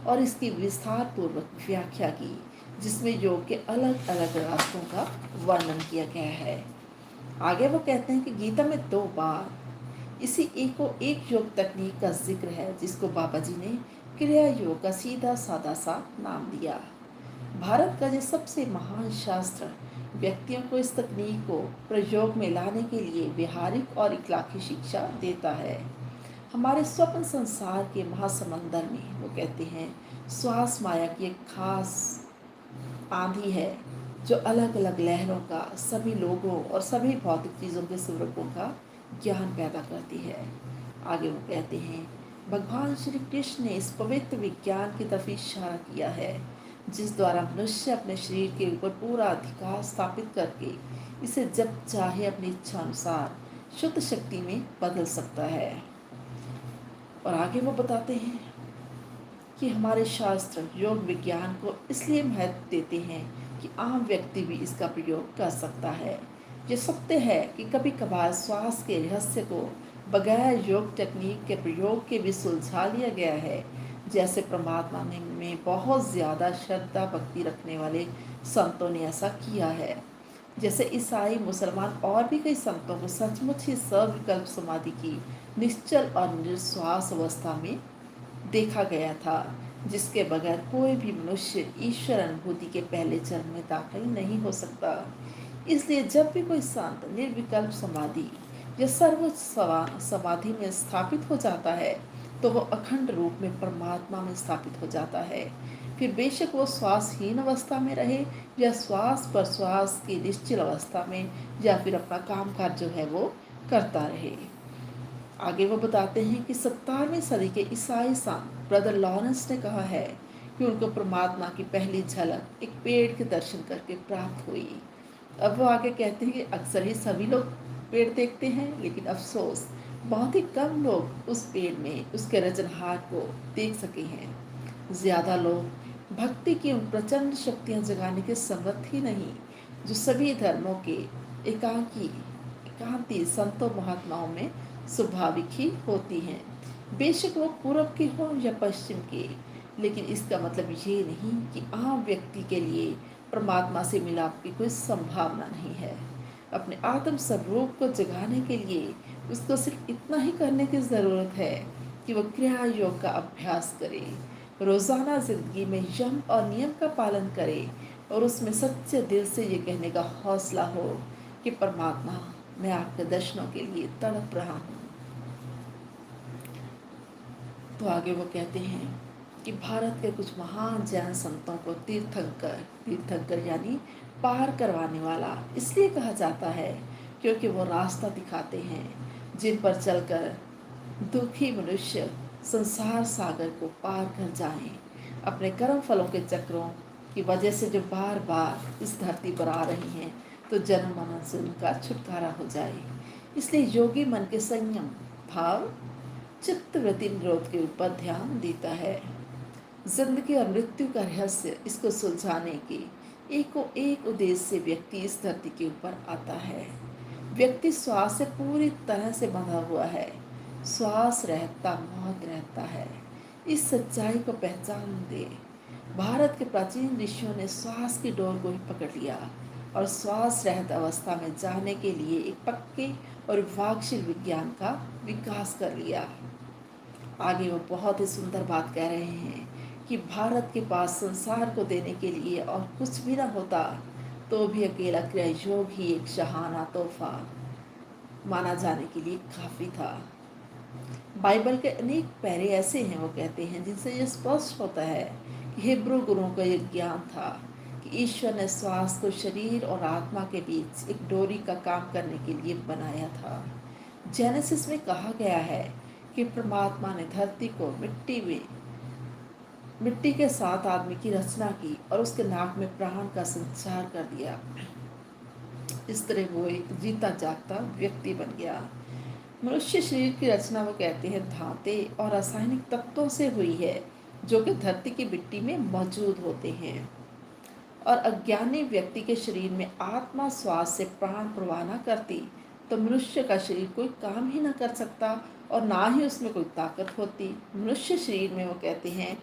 और इसकी विस्तार पूर्वक व्याख्या की, जिसमें योग के अलग अलग रास्तों का वर्णन किया गया है। आगे वो कहते हैं कि गीता में 2 बार इसी एक योग तकनीक का जिक्र है, जिसको बाबा जी ने क्रिया योग का सीधा सादा सा नाम दिया। भारत का जो सबसे महान शास्त्र व्यक्तियों को इस तकनीक को प्रयोग में लाने के लिए व्यवहारिक और इखलाकी शिक्षा देता है। हमारे स्वप्न संसार के महासमंदर में वो कहते हैं श्वास माया की एक खास आंधी है, जो अलग अलग लहरों का सभी लोगों और सभी भौतिक चीज़ों के स्वरूपों का ज्ञान पैदा करती है। आगे वो कहते हैं भगवान श्री कृष्ण ने इस पवित्र विज्ञान की तरफ इशारा किया है, जिस द्वारा मनुष्य अपने शरीर के ऊपर पूरा अधिकार स्थापित करके इसे जब चाहे अपनी इच्छा अनुसार शुद्ध शक्ति में बदल सकता है। और आगे वो बताते हैं कि हमारे शास्त्र योग विज्ञान को इसलिए महत्व देते हैं कि आम व्यक्ति भी इसका प्रयोग कर सकता है। ये सत्य है कि कभी कभार श्वास के रहस्य को बगैर योग तकनीक के प्रयोग के भी सुलझा लिया गया है, जैसे परमात्मा में बहुत ज़्यादा श्रद्धा भक्ति रखने वाले संतों ने ऐसा किया है। जैसे ईसाई, मुसलमान और भी कई संतों को सचमुच ही सविकल्प समाधि की निश्चल और निश्वास अवस्था में देखा गया था, जिसके बगैर कोई भी मनुष्य ईश्वर अनुभूति के पहले चरण में दाखिल नहीं हो सकता। इसलिए जब भी कोई संत निर्विकल्प समाधि या सर्वोच्च समाधि में स्थापित हो जाता है, तो वो अखंड रूप में परमात्मा में स्थापित हो जाता है। फिर बेशक वो श्वासहीन अवस्था में रहे या श्वास प्रश्वास की निश्चल अवस्था में, या फिर अपना कामकाज जो है वो करता रहे। आगे वो बताते हैं कि 17वीं सदी के ईसाई संत ब्रदर लॉरेंस ने कहा है कि उनको परमात्मा की पहली झलक एक पेड़ के दर्शन करके प्राप्त हुई। अब वो आगे कहते हैं कि अक्सर ही सभी लोग पेड़ देखते हैं, लेकिन अफसोस बहुत ही कम लोग उस पेड़ में उसके रचनहार को देख सके हैं। ज़्यादा लोग भक्ति की उन प्रचंड शक्तियाँ जगाने के समर्थ ही नहीं, जो सभी धर्मों के एकांती संतों महात्माओं में स्वाभाविक ही होती हैं, बेशक वो पूर्व के हों या पश्चिम के। लेकिन इसका मतलब ये नहीं कि आम व्यक्ति के लिए परमात्मा से मिलाप की कोई संभावना नहीं है। अपने आत्म स्वरूप को जगाने के लिए उसको सिर्फ इतना ही करने की ज़रूरत है कि वह क्रिया योग का अभ्यास करे, रोज़ाना ज़िंदगी में यम और नियम का पालन करे, और उसमें सच्चे दिल से ये कहने का हौसला हो कि परमात्मा, मैं आपके दर्शनों के लिए तड़प रहा हूँ। तो आगे वो कहते हैं कि भारत के कुछ महान जैन संतों को तीर्थंकर यानी पार करवाने वाला इसलिए कहा जाता है क्योंकि वो रास्ता दिखाते हैं जिन पर चलकर दुखी मनुष्य संसार सागर को पार कर जाएं। अपने कर्म फलों के चक्रों की वजह से जो बार बार इस धरती पर आ रही हैं, तो जन्म मरण से उनका छुटकारा हो जाए। इसलिए योगी मन के संयम भाव चित्त वृत्ति निरोध के ऊपर ध्यान देता है। जिंदगी और मृत्यु का रहस्य इसको सुलझाने के एक उद्देश्य से व्यक्ति इस धरती के ऊपर आता है। व्यक्ति श्वास से पूरी तरह से बंधा हुआ है। श्वास रहता मौत रहता है। इस सच्चाई को पहचान दे। भारत के प्राचीन ऋषियों ने श्वास की डोर को ही पकड़ लिया और श्वास रहित अवस्था में जाने के लिए एक पक्के और विभागशील विज्ञान का विकास कर लिया। आगे वो बहुत ही सुंदर बात कह रहे हैं कि भारत के पास संसार को देने के लिए और कुछ भी न होता, तो भी अकेला क्रिया योग ही एक शहाना तोहफा माना जाने के लिए काफ़ी था। बाइबल के अनेक पैरे ऐसे हैं, वो कहते हैं, जिनसे ये स्पष्ट होता है कि हिब्रू गुरुओं का यह ज्ञान था कि ईश्वर ने श्वास को शरीर और आत्मा के बीच एक डोरी का काम करने के लिए बनाया था। जेनेसिस में कहा गया है कि परमात्मा ने धरती को मिट्टी के साथ आदमी की रचना की और उसके नाक में प्राण का संचार कर दिया। इस तरह वो एक जीता जागता व्यक्ति बन गया। मनुष्य शरीर की रचना वो कहते हैं धाते और रासायनिक तत्वों से हुई है, जो कि धरती की मिट्टी में मौजूद होते हैं। और अज्ञानी व्यक्ति के शरीर में आत्मा श्वास से प्राण प्रवाह न करती, तो मनुष्य का शरीर कोई काम ही न कर सकता और ना ही उसमें कोई ताकत होती। मनुष्य शरीर में वो कहते हैं